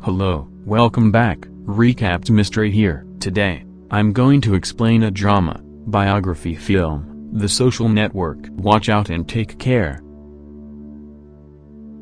Hello, welcome back, Recapped Mystery here. Today, I'm going to explain a drama, biography film, The Social Network. Watch out and take care.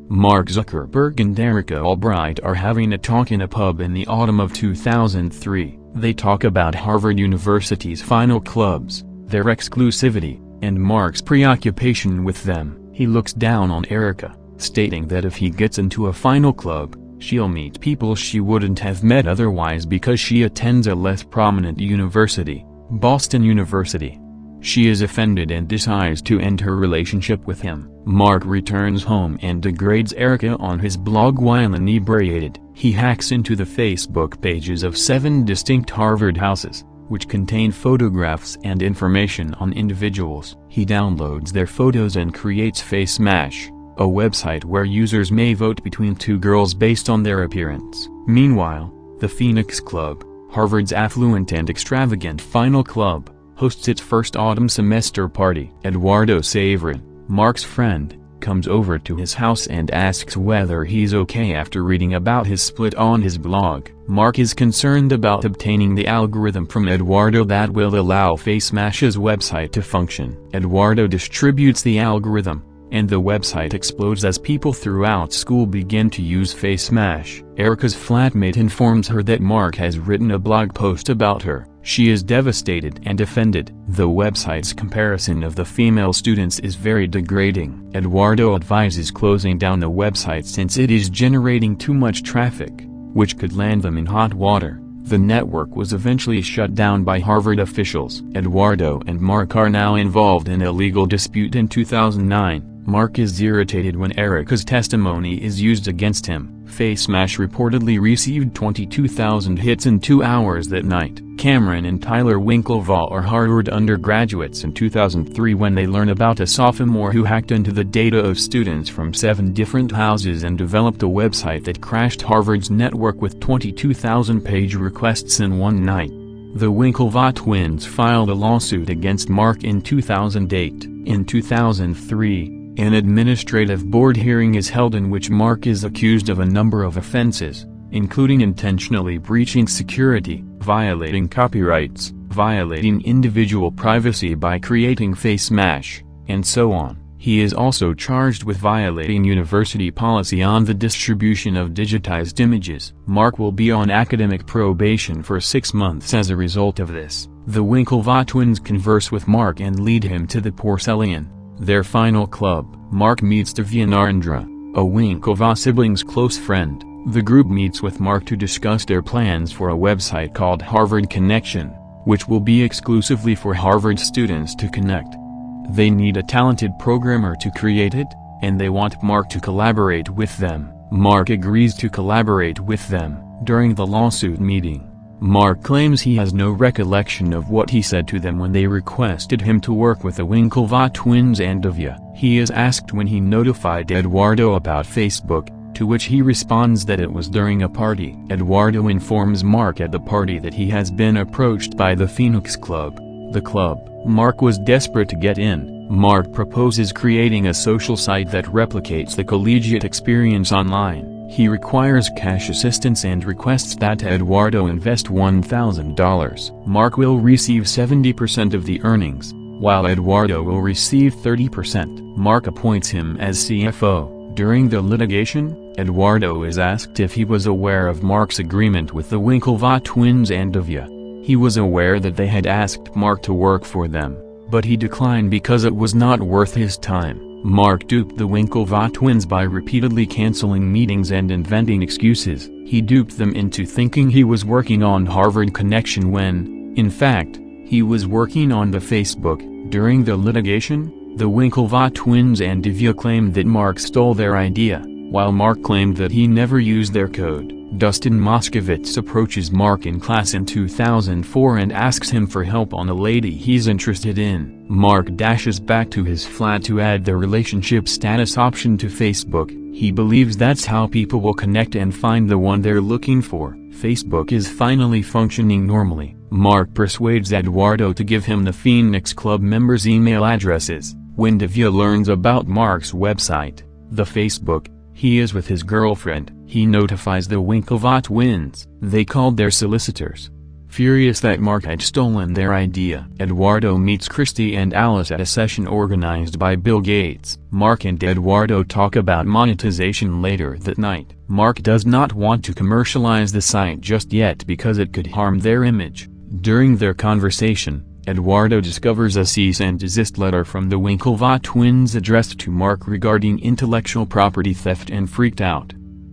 Mark Zuckerberg and Erica Albright are having a talk in a pub in the autumn of 2003. They talk about Harvard University's final clubs, their exclusivity, and Mark's preoccupation with them. He looks down on Erica, stating that if he gets into a final club, she'll meet people she wouldn't have met otherwise because she attends a less prominent university, Boston University. She is offended and decides to end her relationship with him. Mark returns home and degrades Erica on his blog while inebriated. He hacks into the Facebook pages of 7 distinct Harvard houses, which contain photographs and information on individuals. He downloads their photos and creates FaceMash, a website where users may vote between 2 girls based on their appearance. Meanwhile, the Phoenix Club, Harvard's affluent and extravagant final club, hosts its first autumn semester party. Eduardo Saverin, Mark's friend, comes over to his house and asks whether he's okay after reading about his split on his blog. Mark is concerned about obtaining the algorithm from Eduardo that will allow FaceMash's website to function. Eduardo distributes the algorithm, and the website explodes as people throughout school begin to use FaceMash. Erica's flatmate informs her that Mark has written a blog post about her. She is devastated and offended. The website's comparison of the female students is very degrading. Eduardo advises closing down the website since it is generating too much traffic, which could land them in hot water. The network was eventually shut down by Harvard officials. Eduardo and Mark are now involved in a legal dispute in 2009. Mark is irritated when Erica's testimony is used against him. FaceMash reportedly received 22,000 hits in 2 hours that night. Cameron and Tyler Winklevoss are Harvard undergraduates in 2003 when they learn about a sophomore who hacked into the data of students from 7 different houses and developed a website that crashed Harvard's network with 22,000 page requests in one night. The Winklevoss twins filed a lawsuit against Mark in 2008. In 2003, an administrative board hearing is held in which Mark is accused of a number of offenses, including intentionally breaching security, violating copyrights, violating individual privacy by creating FaceMash, and so on. He is also charged with violating university policy on the distribution of digitized images. Mark will be on academic probation for 6 months as a result of this. The Winklevoss twins converse with Mark and lead him to the Porcelain, their final club. Mark meets Divya Narendra, a Winklevoss sibling's close friend. The group meets with Mark to discuss their plans for a website called Harvard Connection, which will be exclusively for Harvard students to connect. They need a talented programmer to create it, and they want Mark to collaborate with them. Mark agrees to collaborate with them. During the lawsuit meeting, Mark claims he has no recollection of what he said to them when they requested him to work with the Winklevoss twins and Divya. He is asked when he notified Eduardo about Facebook, to which he responds that it was during a party. Eduardo informs Mark at the party that he has been approached by the Phoenix Club, the club Mark was desperate to get in. Mark proposes creating a social site that replicates the collegiate experience online. He requires cash assistance and requests that Eduardo invest $1,000. Mark will receive 70% of the earnings, while Eduardo will receive 30%. Mark appoints him as CFO. During the litigation, Eduardo is asked if he was aware of Mark's agreement with the Winklevoss twins and Divya. He was aware that they had asked Mark to work for them, but he declined because it was not worth his time. Mark duped the Winklevoss twins by repeatedly canceling meetings and inventing excuses. He duped them into thinking he was working on Harvard Connection when, in fact, he was working on the Facebook. During the litigation, the Winklevoss twins and Divya claimed that Mark stole their idea, while Mark claimed that he never used their code. Dustin Moskovitz approaches Mark in class in 2004 and asks him for help on a lady he's interested in. Mark dashes back to his flat to add the relationship status option to Facebook. He believes that's how people will connect and find the one they're looking for. Facebook is finally functioning normally. Mark persuades Eduardo to give him the Phoenix Club members' email addresses. When Divya learns about Mark's website, the Facebook, he is with his girlfriend, He notifies the Winklevoss twins. They called their solicitors. Furious that Mark had stolen their idea, Eduardo meets Christy and Alice at a session organized by Bill Gates. Mark and Eduardo talk about monetization later that night. Mark does not want to commercialize the site just yet because it could harm their image. During their conversation, Eduardo discovers a cease and desist letter from the Winklevoss twins addressed to Mark regarding intellectual property theft and freaked out.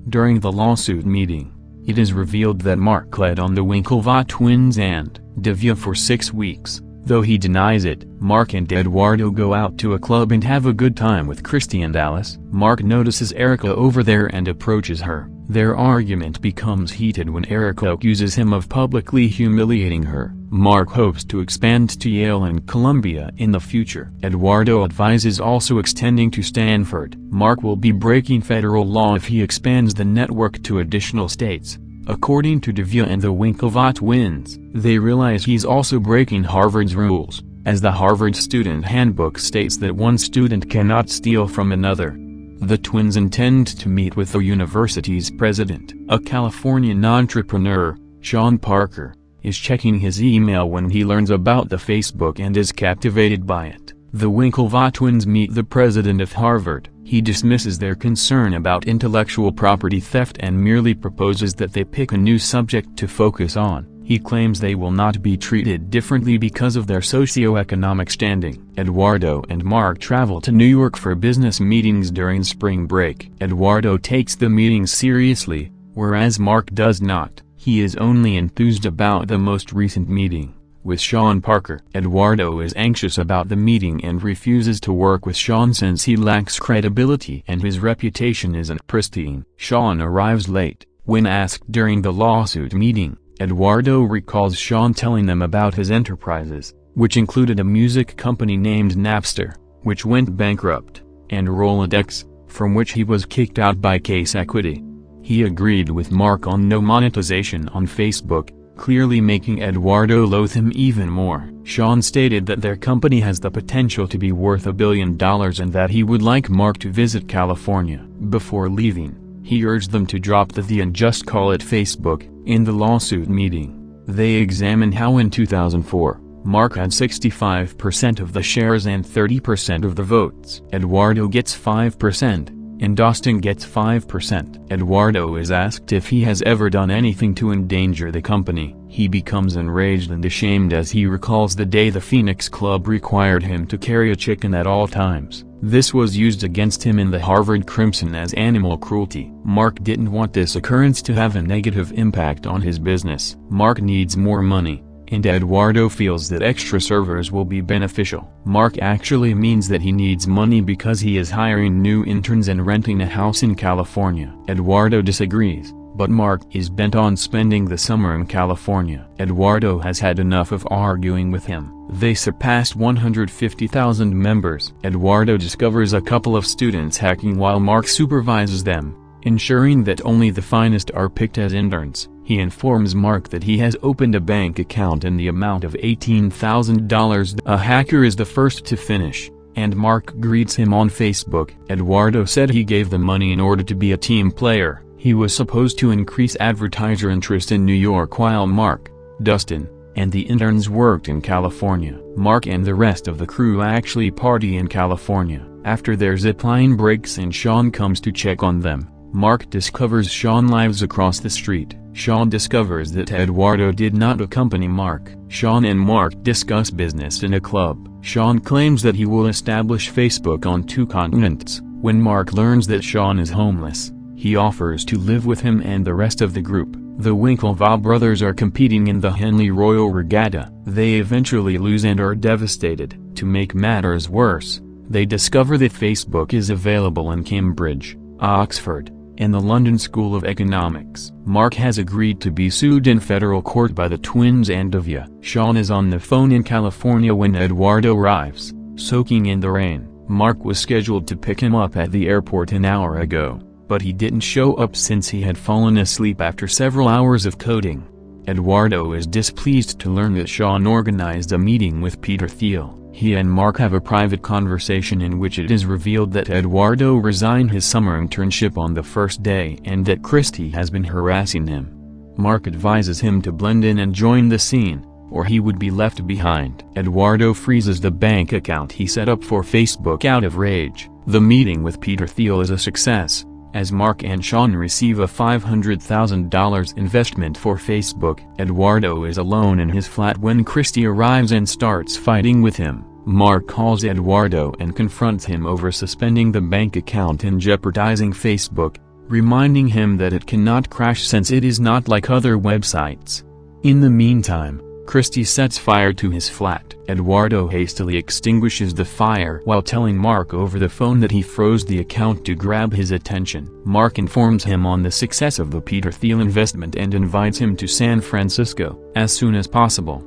During the lawsuit meeting, it is revealed that Mark led on the Winklevoss twins and Divya for 6 weeks. Though he denies it, Mark and Eduardo go out to a club and have a good time with Christy and Alice. Mark notices Erica over there and approaches her. Their argument becomes heated when Erica accuses him of publicly humiliating her. Mark hopes to expand to Yale and Columbia in the future. Eduardo advises also extending to Stanford. Mark will be breaking federal law if he expands the network to additional states. According to Divya and the Winklevoss twins, they realize he's also breaking Harvard's rules, as the Harvard Student Handbook states that one student cannot steal from another. The twins intend to meet with the university's president. A Californian entrepreneur, Sean Parker, is checking his email when he learns about the Facebook and is captivated by it. The Winklevoss twins meet the president of Harvard. He dismisses their concern about intellectual property theft and merely proposes that they pick a new subject to focus on. He claims they will not be treated differently because of their socioeconomic standing. Eduardo and Mark travel to New York for business meetings during spring break. Eduardo takes the meetings seriously, whereas Mark does not. He is only enthused about the most recent meeting with Sean Parker. Eduardo is anxious about the meeting and refuses to work with Sean since he lacks credibility and his reputation isn't pristine. Sean arrives late. When asked during the lawsuit meeting, Eduardo recalls Sean telling them about his enterprises, which included a music company named Napster, which went bankrupt, and Rolodex, from which he was kicked out by Case Equity. He agreed with Mark on no monetization on Facebook, clearly making Eduardo loathe him even more. Sean stated that their company has the potential to be worth $1 billion and that he would like Mark to visit California. Before leaving, he urged them to drop the and just call it Facebook. In the lawsuit meeting, they examined how in 2004, Mark had 65% of the shares and 30% of the votes. Eduardo gets 5%. And Austin gets 5%. Eduardo is asked if he has ever done anything to endanger the company. He becomes enraged and ashamed as he recalls the day the Phoenix Club required him to carry a chicken at all times. This was used against him in the Harvard Crimson as animal cruelty. Mark didn't want this occurrence to have a negative impact on his business. Mark needs more money, and Eduardo feels that extra servers will be beneficial. Mark actually means that he needs money because he is hiring new interns and renting a house in California. Eduardo disagrees, but Mark is bent on spending the summer in California. Eduardo has had enough of arguing with him. They surpassed 150,000 members. Eduardo discovers a couple of students hacking while Mark supervises them, ensuring that only the finest are picked as interns. He informs Mark that he has opened a bank account in the amount of $18,000. A hacker is the first to finish, and Mark greets him on Facebook. Eduardo said he gave the money in order to be a team player. He was supposed to increase advertiser interest in New York while Mark, Dustin, and the interns worked in California. Mark and the rest of the crew actually party in California. After their zipline breaks and Sean comes to check on them, Mark discovers Sean lives across the street. Sean discovers that Eduardo did not accompany Mark. Sean and Mark discuss business in a club. Sean claims that he will establish Facebook on 2 continents. When Mark learns that Sean is homeless, he offers to live with him and the rest of the group. The Winklevoss brothers are competing in the Henley Royal Regatta. They eventually lose and are devastated. To make matters worse, they discover that Facebook is available in Cambridge, Oxford, and the London School of Economics. Mark has agreed to be sued in federal court by the twins and Divya. Sean is on the phone in California when Eduardo arrives, soaking in the rain. Mark was scheduled to pick him up at the airport an hour ago, but he didn't show up since he had fallen asleep after several hours of coding. Eduardo is displeased to learn that Sean organized a meeting with Peter Thiel, He and Mark have a private conversation in which it is revealed that Eduardo resigned his summer internship on the first day and that Christie has been harassing him. Mark advises him to blend in and join the scene, or he would be left behind. Eduardo freezes the bank account he set up for Facebook out of rage. The meeting with Peter Thiel is a success, as Mark and Sean receive a $500,000 investment for Facebook. Eduardo is alone in his flat when Christie arrives and starts fighting with him. Mark calls Eduardo and confronts him over suspending the bank account and jeopardizing Facebook, reminding him that it cannot crash since it is not like other websites. In the meantime, Christie sets fire to his flat. Eduardo hastily extinguishes the fire while telling Mark over the phone that he froze the account to grab his attention. Mark informs him on the success of the Peter Thiel investment and invites him to San Francisco as soon as possible.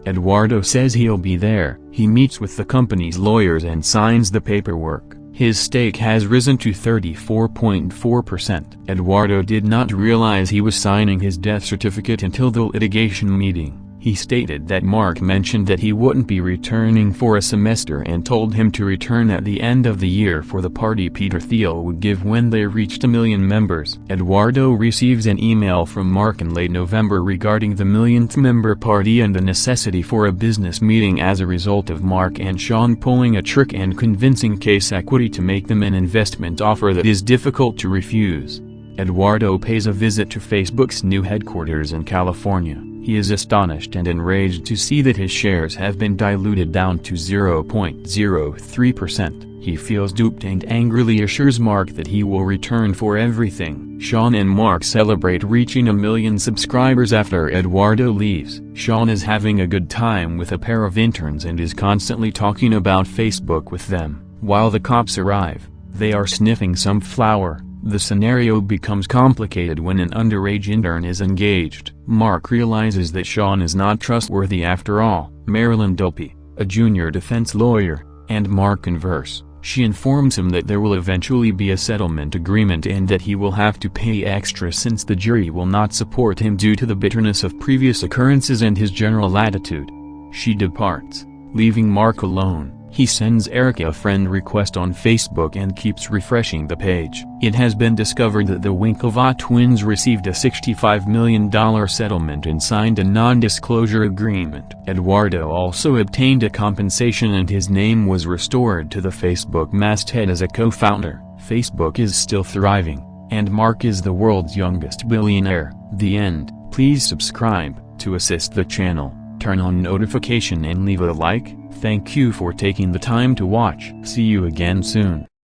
Eduardo says he'll be there. He meets with the company's lawyers and signs the paperwork. His stake has risen to 34.4%. Eduardo did not realize he was signing his death certificate until the litigation meeting. He stated that Mark mentioned that he wouldn't be returning for a semester and told him to return at the end of the year for the party Peter Thiel would give when they reached 1 million members. Eduardo receives an email from Mark in late November regarding the 1,000th member party and the necessity for a business meeting as a result of Mark and Sean pulling a trick and convincing Case Equity to make them an investment offer that is difficult to refuse. Eduardo pays a visit to Facebook's new headquarters in California. He is astonished and enraged to see that his shares have been diluted down to 0.03%. He feels duped and angrily assures Mark that he will return for everything. Sean and Mark celebrate reaching 1 million subscribers after Eduardo leaves. Sean is having a good time with a pair of interns and is constantly talking about Facebook with them. While the cops arrive, they are sniffing some flower. The scenario becomes complicated when an underage intern is engaged. Mark realizes that Sean is not trustworthy after all. Marilyn Dulpe, a junior defense lawyer, and Mark converse. She informs him that there will eventually be a settlement agreement and that he will have to pay extra since the jury will not support him due to the bitterness of previous occurrences and his general attitude. She departs, leaving Mark alone. He sends Erica a friend request on Facebook and keeps refreshing the page. It has been discovered that the Winklevoss twins received a $65 million settlement and signed a non-disclosure agreement. Eduardo also obtained a compensation and his name was restored to the Facebook masthead as a co-founder. Facebook is still thriving, and Mark is the world's youngest billionaire. The end. Please subscribe to assist the channel. Turn on notification and leave a like. Thank you for taking the time to watch. See you again soon.